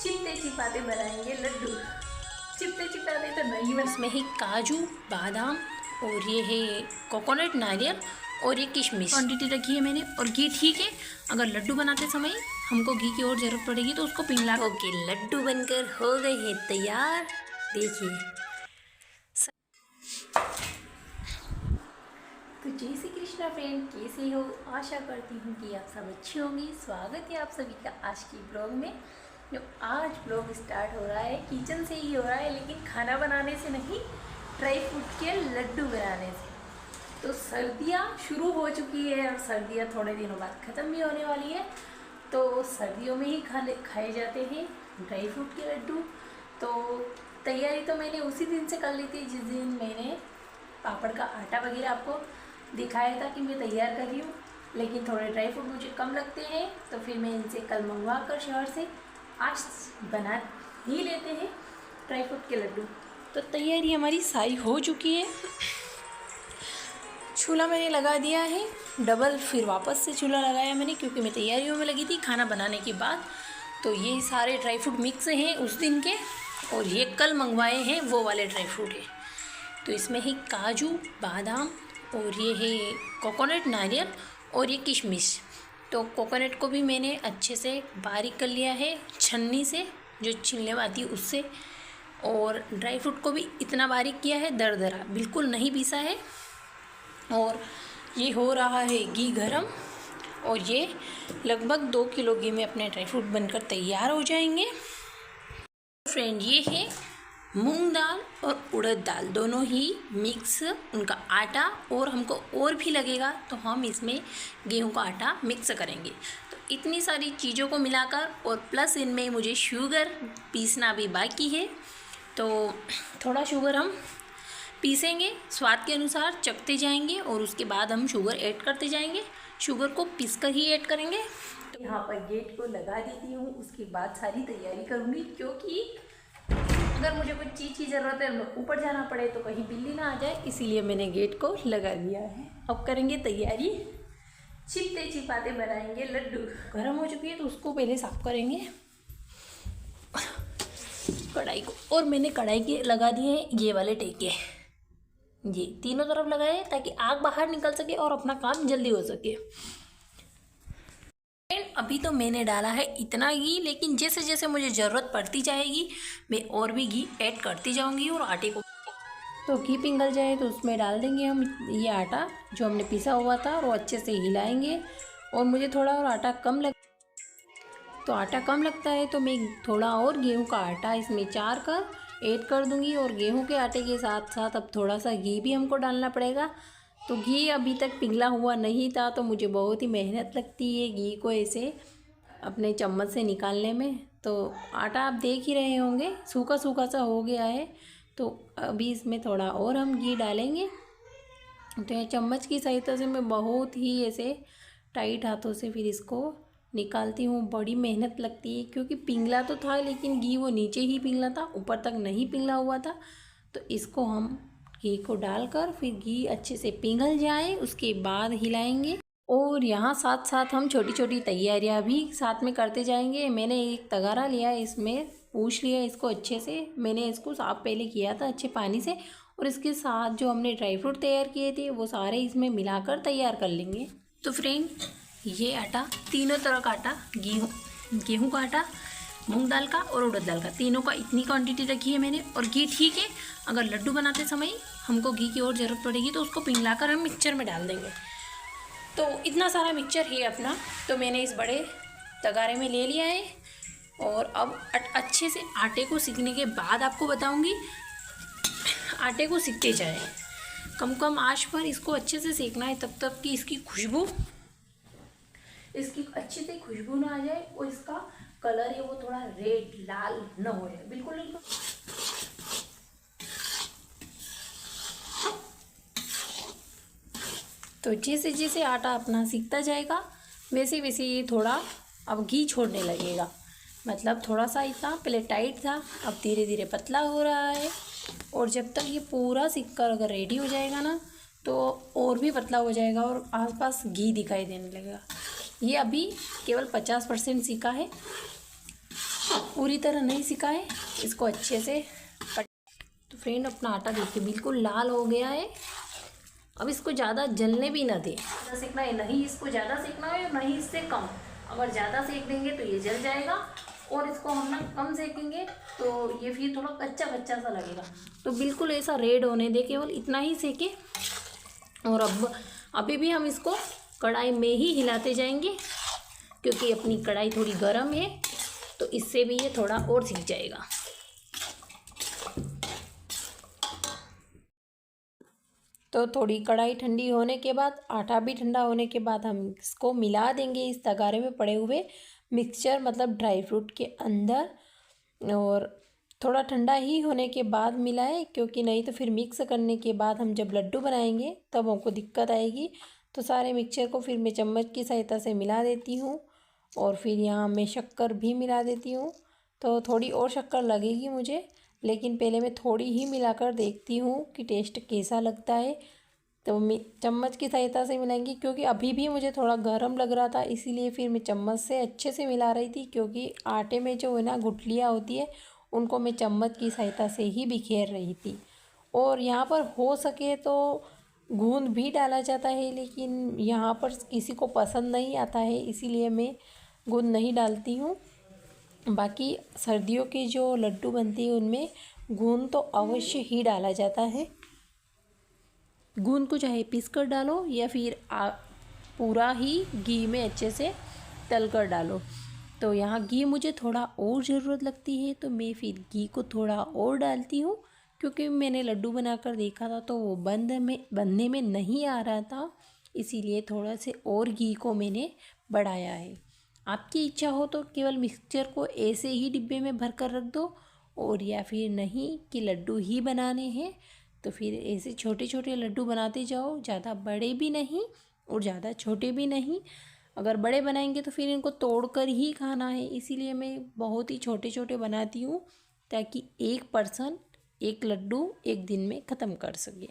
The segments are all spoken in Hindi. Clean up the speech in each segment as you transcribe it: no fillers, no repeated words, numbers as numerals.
चिपते चिपाते बनाएंगे लड्डू। चिपते चिपाते तो नहीं बना। इसमें है काजू, बादाम और ये है कोकोनट, नारियल और ये किशमिश क्वांटिटी रखी है मैंने। और घी ठीक है, अगर लड्डू बनाते समय हमको घी की और ज़रूरत पड़ेगी तो उसको पिघला। ओके, लड्डू बनकर हो गए हैं तैयार, देखिए। तो जय श्री कृष्णा फ्रेंड, कैसे हो? आशा करती हूँ कि आप सब अच्छे होंगे। स्वागत है आप सभी का आज की ब्लॉग में। जो आज ब्लॉग स्टार्ट हो रहा है किचन से ही हो रहा है, लेकिन खाना बनाने से नहीं, ड्राई फ्रूट के लड्डू बनाने से। तो सर्दियाँ शुरू हो चुकी है और सर्दियाँ थोड़े दिनों बाद ख़त्म भी होने वाली है। तो सर्दियों में ही खाए जाते हैं ड्राई फ्रूट के लड्डू। तो तैयारी तो मैंने उसी दिन से कर ली थी जिस दिन मैंने पापड़ का आटा वगैरह आपको दिखाया था कि मैं तैयार कर रही हूँ। लेकिन थोड़े ड्राई फ्रूट मुझे कम लगते हैं, तो फिर मैं इनसे कल मंगवा कर शहर से आज बना ही लेते हैं ड्राई फ्रूट के लड्डू। तो तैयारी हमारी सारी हो चुकी है। चूल्हा मैंने लगा दिया है डबल, फिर वापस से चूल्हा लगाया मैंने क्योंकि मैं तैयारियों में लगी थी खाना बनाने के बाद। तो ये सारे ड्राई फ्रूट मिक्स हैं उस दिन के, और ये कल मंगवाए हैं वो वाले ड्राई फ्रूट है। तो इसमें है काजू, बादाम और ये है कोकोनट, नारियल और ये किशमिश। तो कोकोनट को भी मैंने अच्छे से बारीक कर लिया है छन्नी से, जो छीलने आती है उससे। और ड्राई फ्रूट को भी इतना बारीक किया है, दरदरा बिल्कुल नहीं पीसा है। और ये हो रहा है घी गरम, और ये लगभग 2 किलो घी में अपने ड्राई फ्रूट बनकर तैयार हो जाएंगे। फ्रेंड, ये है मूंग दाल और उड़द दाल दोनों ही मिक्स, उनका आटा, और हमको और भी लगेगा तो हम इसमें गेहूं का आटा मिक्स करेंगे। तो इतनी सारी चीज़ों को मिलाकर, और प्लस इनमें मुझे शुगर पीसना भी बाकी है। तो थोड़ा शुगर हम पीसेंगे, स्वाद के अनुसार चखते जाएंगे और उसके बाद हम शुगर ऐड करते जाएंगे। शुगर को पीसकर ही ऐड करेंगे। तो यहाँ पर गेट को लगा देती हूँ, उसके बाद सारी तैयारी करूँगी, क्योंकि अगर मुझे कुछ चीज़ की ज़रूरत है, ऊपर जाना पड़े तो कहीं बिल्ली ना आ जाए, इसीलिए मैंने गेट को लगा दिया है। अब करेंगे तैयारी, चिपते चिपाते बनाएंगे लड्डू। गर्म हो चुकी है तो उसको पहले साफ करेंगे कढ़ाई को। और मैंने कढ़ाई के लगा दिए हैं ये वाले टेके, जी तीनों तरफ लगाए ताकि आग बाहर निकल सके और अपना काम जल्दी हो सके। अभी तो मैंने डाला है इतना घी, लेकिन जैसे जैसे मुझे ज़रूरत पड़ती जाएगी मैं और भी घी ऐड करती जाऊंगी। और आटे को तो घी पिघल जाए तो उसमें डाल देंगे हम ये आटा जो हमने पीसा हुआ था, और वो अच्छे से हिलाएंगे। और मुझे थोड़ा और आटा कम तो आटा कम लगता है तो मैं थोड़ा और गेहूं का आटा इसमें चार कर ऐड कर दूंगी। और गेहूं के आटे के साथ साथ अब थोड़ा सा घी भी हमको डालना पड़ेगा। तो घी अभी तक पिघला हुआ नहीं था, तो मुझे बहुत ही मेहनत लगती है घी को ऐसे अपने चम्मच से निकालने में। तो आटा आप देख ही रहे होंगे सूखा सूखा सा हो गया है। तो अभी इसमें थोड़ा और हम घी डालेंगे। तो ये चम्मच की सहायता से मैं बहुत ही ऐसे टाइट हाथों से फिर इसको निकालती हूँ। बड़ी मेहनत लगती है क्योंकि पिघला तो था, लेकिन घी वो नीचे ही पिघला था, ऊपर तक नहीं पिघला हुआ था। तो इसको हम घी को डालकर फिर घी अच्छे से पिघल जाए उसके बाद हिलाएंगे। और यहाँ साथ साथ हम छोटी छोटी तैयारियाँ भी साथ में करते जाएंगे। मैंने एक तगारा लिया, इसमें पूछ लिया इसको अच्छे से, मैंने इसको साफ पहले किया था अच्छे पानी से। और इसके साथ जो हमने ड्राई फ्रूट तैयार किए थे वो सारे इसमें मिलाकर तैयार कर लेंगे। तो फ्रेंड, ये आटा, तीनों तरह का आटा, गेहूँ का आटा, मूंग दाल का और उड़द दाल का, तीनों का इतनी क्वांटिटी रखी है मैंने। और घी ठीक है, अगर लड्डू बनाते समय हमको घी की और ज़रूरत पड़ेगी तो उसको पिघलाकर हम मिक्सचर में डाल देंगे। तो इतना सारा मिक्सचर है अपना, तो मैंने इस बड़े तगारे में ले लिया है। और अब अच्छे से आटे को सीखने के बाद आपको बताऊंगी, आटे को सीखते जाए, कम कम आंच पर इसको अच्छे से सेकना है तब तक कि इसकी अच्छे से खुशबू ना आ जाए और इसका कलर है वो थोड़ा रेड लाल न हो जाए, बिल्कुल। तो जैसे जैसे आटा अपना सीखता जाएगा वैसे वैसे ये थोड़ा अब घी छोड़ने लगेगा। मतलब थोड़ा सा इतना पहले टाइट था, अब धीरे धीरे पतला हो रहा है। और जब तक ये पूरा सीख कर अगर रेडी हो जाएगा ना, तो और भी पतला हो जाएगा और आसपास घी दिखाई देने लगेगा। ये अभी केवल 50% सीखा है। पूरी तरह नहीं सिकाए, इसको अच्छे से तो फ्रेंड अपना आटा देखिए बिल्कुल लाल हो गया है। अब इसको ज़्यादा जलने भी ना दें, ज़्यादा सेकना है नहीं, इसको ज़्यादा सेकना है और नहीं इससे कम। अगर ज़्यादा सेक देंगे तो ये जल जाएगा और इसको हम ना कम सेकेंगे तो ये फिर थोड़ा कच्चा कच्चा सा लगेगा। तो बिल्कुल ऐसा रेड होने दे, केवल इतना ही सेके। और अब अभी भी हम इसको कढ़ाई में ही हिलाते जाएंगे क्योंकि अपनी कढ़ाई थोड़ी गर्म है, तो इससे भी ये थोड़ा और सिक जाएगा। तो थोड़ी कढ़ाई ठंडी होने के बाद, आटा भी ठंडा होने के बाद हम इसको मिला देंगे इस तगारे में पड़े हुए मिक्सचर मतलब ड्राई फ्रूट के अंदर। और थोड़ा ठंडा ही होने के बाद मिलाएं क्योंकि नहीं तो फिर मिक्स करने के बाद हम जब लड्डू बनाएंगे तब हमको दिक्कत आएगी। तो सारे मिक्सचर को फिर मैं चम्मच की सहायता से मिला देती हूँ और फिर यहाँ मैं शक्कर भी मिला देती हूँ। तो थोड़ी और शक्कर लगेगी मुझे, लेकिन पहले मैं थोड़ी ही मिलाकर देखती हूँ कि टेस्ट कैसा लगता है। तो मैं चम्मच की सहायता से मिलाएंगी क्योंकि अभी भी मुझे थोड़ा गर्म लग रहा था, इसीलिए फिर मैं चम्मच से अच्छे से मिला रही थी क्योंकि आटे में जो है ना गुठलियाँ होती है उनको मैं चम्मच की सहायता से ही बिखेर रही थी। और यहाँ पर हो सके तो गूंद भी डाला जाता है, लेकिन यहाँ पर किसी को पसंद नहीं आता है, इसीलिए मैं गूंद नहीं डालती हूँ। बाकी सर्दियों के जो लड्डू बनते हैं उनमें गूंद तो अवश्य ही डाला जाता है। गूंद को चाहे पीस कर डालो या फिर पूरा ही घी में अच्छे से तल कर डालो। तो यहाँ घी मुझे थोड़ा और ज़रूरत लगती है तो मैं फिर घी को थोड़ा और डालती हूँ क्योंकि मैंने लड्डू बनाकर देखा था तो वो बनने में नहीं आ रहा था, इसीलिए थोड़ा से और घी को मैंने बढ़ाया है। आपकी इच्छा हो तो केवल मिक्सचर को ऐसे ही डिब्बे में भर कर रख दो, और या फिर नहीं कि लड्डू ही बनाने हैं तो फिर ऐसे छोटे छोटे लड्डू बनाते जाओ, ज़्यादा बड़े भी नहीं और ज़्यादा छोटे भी नहीं। अगर बड़े बनाएंगे तो फिर इनको तोड़कर ही खाना है, इसीलिए मैं बहुत ही छोटे छोटे बनाती हूँ ताकि एक पर्सन एक लड्डू एक दिन में ख़त्म कर सके।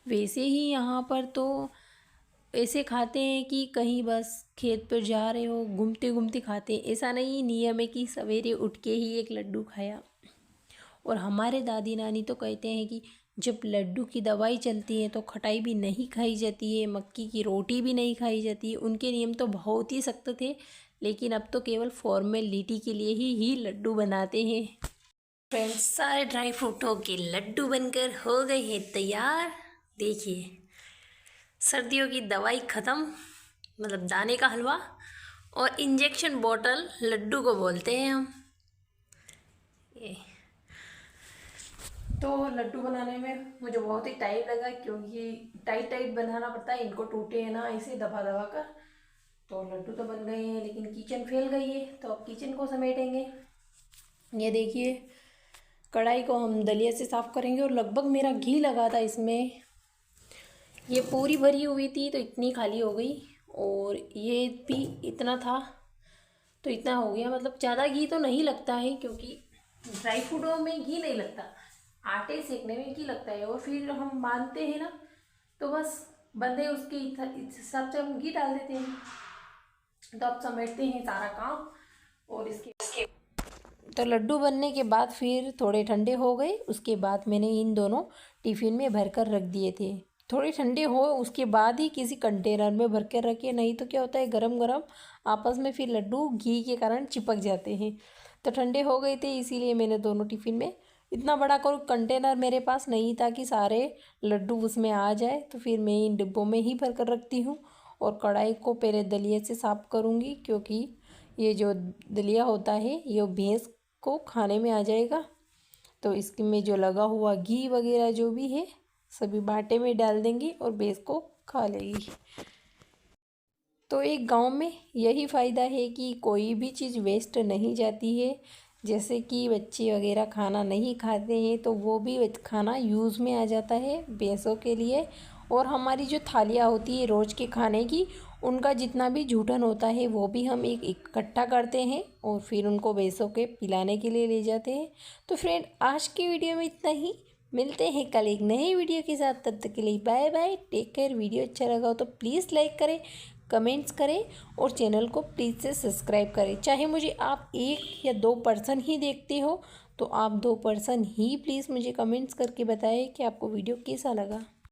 वैसे ही यहाँ पर तो ऐसे खाते हैं कि कहीं बस खेत पर जा रहे हो घूमते घूमते खाते हैं, ऐसा नहीं नियम है कि सवेरे उठ के ही एक लड्डू खाया। और हमारे दादी नानी तो कहते हैं कि जब लड्डू की दवाई चलती है तो खटाई भी नहीं खाई जाती है, मक्की की रोटी भी नहीं खाई जाती है। उनके नियम तो बहुत ही सख्त थे, लेकिन अब तो केवल फॉर्मेलिटी के लिए ही लड्डू बनाते हैं। फ्रेंड्स, सारे ड्राई फ्रूटों के लड्डू बनकर हो गए हैं तैयार। देखिए, सर्दियों की दवाई ख़त्म, मतलब दाने का हलवा, और इंजेक्शन बॉटल लड्डू को बोलते हैं हम। ये तो लड्डू बनाने में मुझे बहुत ही टाइम लगा क्योंकि टाइट बनाना पड़ता है, इनको टूटे है ना ऐसे दबा दबा कर। तो लड्डू तो बन गए हैं लेकिन किचन फैल गई है, तो अब किचन को समेटेंगे। ये देखिए, कढ़ाई को हम दलिया से साफ़ करेंगे और लगभग मेरा घी लगा था इसमें, ये पूरी भरी हुई थी तो इतनी खाली हो गई, और ये भी इतना था तो इतना हो गया। मतलब ज़्यादा घी तो नहीं लगता है क्योंकि ड्राई फ्रूटों में घी नहीं लगता, आटे सेकने में घी लगता है। और फिर हम बांधते हैं ना तो बस बंधे उसके हिसाब से हम घी डाल देते हैं। तो अब समेटते हैं सारा काम। और इसके तो लड्डू बनने के बाद फिर थोड़े ठंडे हो गए, उसके बाद मैंने इन दोनों टिफ़िन में भर कर रख दिए थे। थोड़े ठंडे हो उसके बाद ही किसी कंटेनर में भर कर रखे, नहीं तो क्या होता है गरम गरम आपस में फिर लड्डू घी के कारण चिपक जाते हैं। तो ठंडे हो गए थे इसीलिए मैंने दोनों टिफ़िन में, इतना बड़ा कंटेनर मेरे पास नहीं था कि सारे लड्डू उसमें आ जाए, तो फिर मैं इन डिब्बों में ही भर कर रखती हूँ। और कढ़ाई को पहले दलिया से साफ़ करूँगी क्योंकि ये जो दलिया होता है ये भैंस को खाने में आ जाएगा। तो इसके में जो लगा हुआ घी वगैरह जो भी है सभी बाटे में डाल देंगे और भैंस को खा लेगी। तो एक गांव में यही फ़ायदा है कि कोई भी चीज़ वेस्ट नहीं जाती है। जैसे कि बच्चे वगैरह खाना नहीं खाते हैं तो वो भी खाना यूज़ में आ जाता है भैंसों के लिए। और हमारी जो थालियाँ होती है रोज़ के खाने की, उनका जितना भी जूठन होता है वो भी हम एक इकट्ठा करते हैं और फिर उनको भैंसों के पिलाने के लिए ले जाते हैं। तो फ्रेंड, आज की वीडियो में इतना ही, मिलते हैं कल एक नई वीडियो के साथ। तब तक के लिए bye bye, take care. Video अच्छा लगा हो तो प्लीज़ लाइक करें, कमेंट्स करें और चैनल को प्लीज़ से सब्सक्राइब करें। चाहे मुझे आप 1 या 2 पर्सन ही देखते हो तो आप 2 पर्सन ही प्लीज़ मुझे कमेंट्स करके बताएं कि आपको वीडियो कैसा लगा।